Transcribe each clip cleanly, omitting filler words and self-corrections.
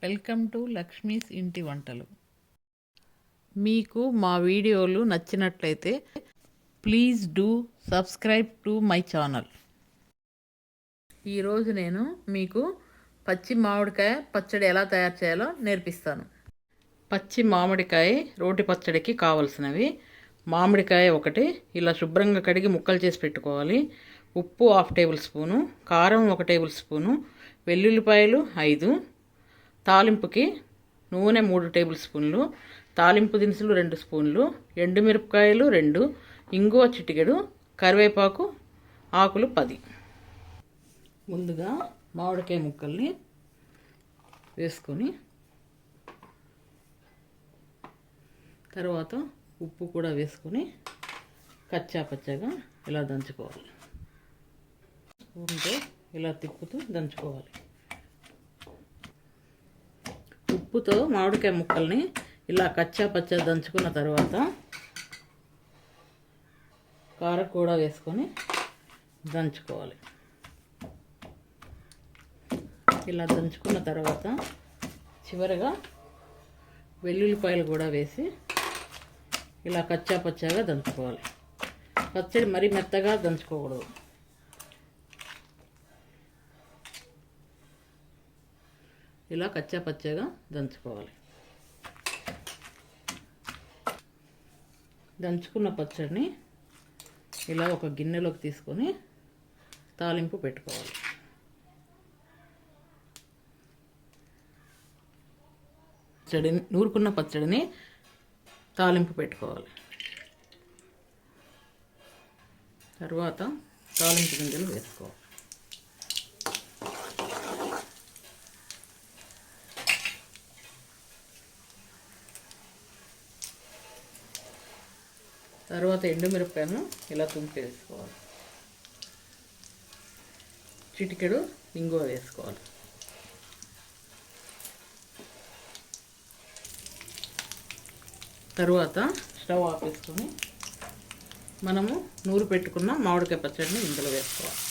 Welcome to Lakshmi's ఇంటి వంటలు. మీకు మా వీడియోలు నచ్చినట్లయితే please do subscribe to my channel. ఈరోజు నేను మీకు పచ్చి మామిడికాయ పచ్చడి ఎలా తయారు చేయాలో నేర్పిస్తాను. పచ్చి మామిడికాయ రోటి పచ్చడికి కావలసినవి: మామిడికాయ ఒకటి ఇలా శుభ్రంగా కడిగి ముక్కలు చేసి పెట్టుకోవాలి. ఉప్పు 1/2 టేబుల్ స్పూను, కారం 1 టేబుల్ స్పూను, వెల్లుల్లిపాయలు 5, తాలింపుకి నూనె 3 టేబుల్ స్పూన్లు, తాలింపు దినుసులు 2 స్పూన్లు, ఎండుమిరపకాయలు 2, ఇంగువ చిటికెడు, కరివేపాకు ఆకులు 10. ముందుగా మామిడికాయ ముక్కల్ని వేసుకొని తర్వాత ఉప్పు కూడా వేసుకొని కచ్చా పచ్చగా ఇలా దంచుకోవాలి. స్పూన్తో ఇలా తిప్పుతూ దంచుకోవాలి. ఉప్పుతో మామిడికాయ ముక్కల్ని ఇలా కచ్చా పచ్చా దంచుకున్న తర్వాత కారం కూడా వేసుకొని దంచుకోవాలి. ఇలా దంచుకున్న తర్వాత చివరగా వెల్లుల్లిపాయలు కూడా వేసి ఇలా కచ్చా పచ్చాగా దంచుకోవాలి. పచ్చడి మరీ మెత్తగా దంచుకోకూడదు. ఇలా కచ్చా పచ్చగా దంచుకోవాలి. దంచుకున్న పచ్చడిని ఇలా ఒక గిన్నెలోకి తీసుకొని తాలింపు పెట్టుకోవాలి. నూరుకున్న పచ్చడిని తాలింపు పెట్టుకోవాలి. తర్వాత తాలింపు గింజలు వేసుకోవాలి. తర్వాత ఎండుమిరపకాయను ఇలా తుంపి వేసుకోవాలి. చిటికెడు ఇంగువ వేసుకోవాలి. తరువాత స్టవ్ ఆపేసుకొని మనము నూరు పెట్టుకున్న మామిడికాయ పచ్చడిని ఇందులో వేసుకోవాలి.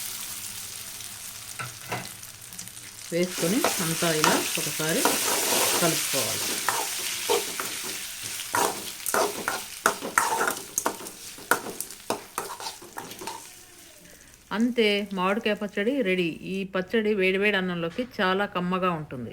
వేసుకొని అంతా ఇలా ఒకసారి కలుపుకోవాలి. అంతే, మామిడికాయ పచ్చడి రెడీ. ఈ పచ్చడి వేడివేడి అన్నంలోకి చాలా కమ్మగా ఉంటుంది.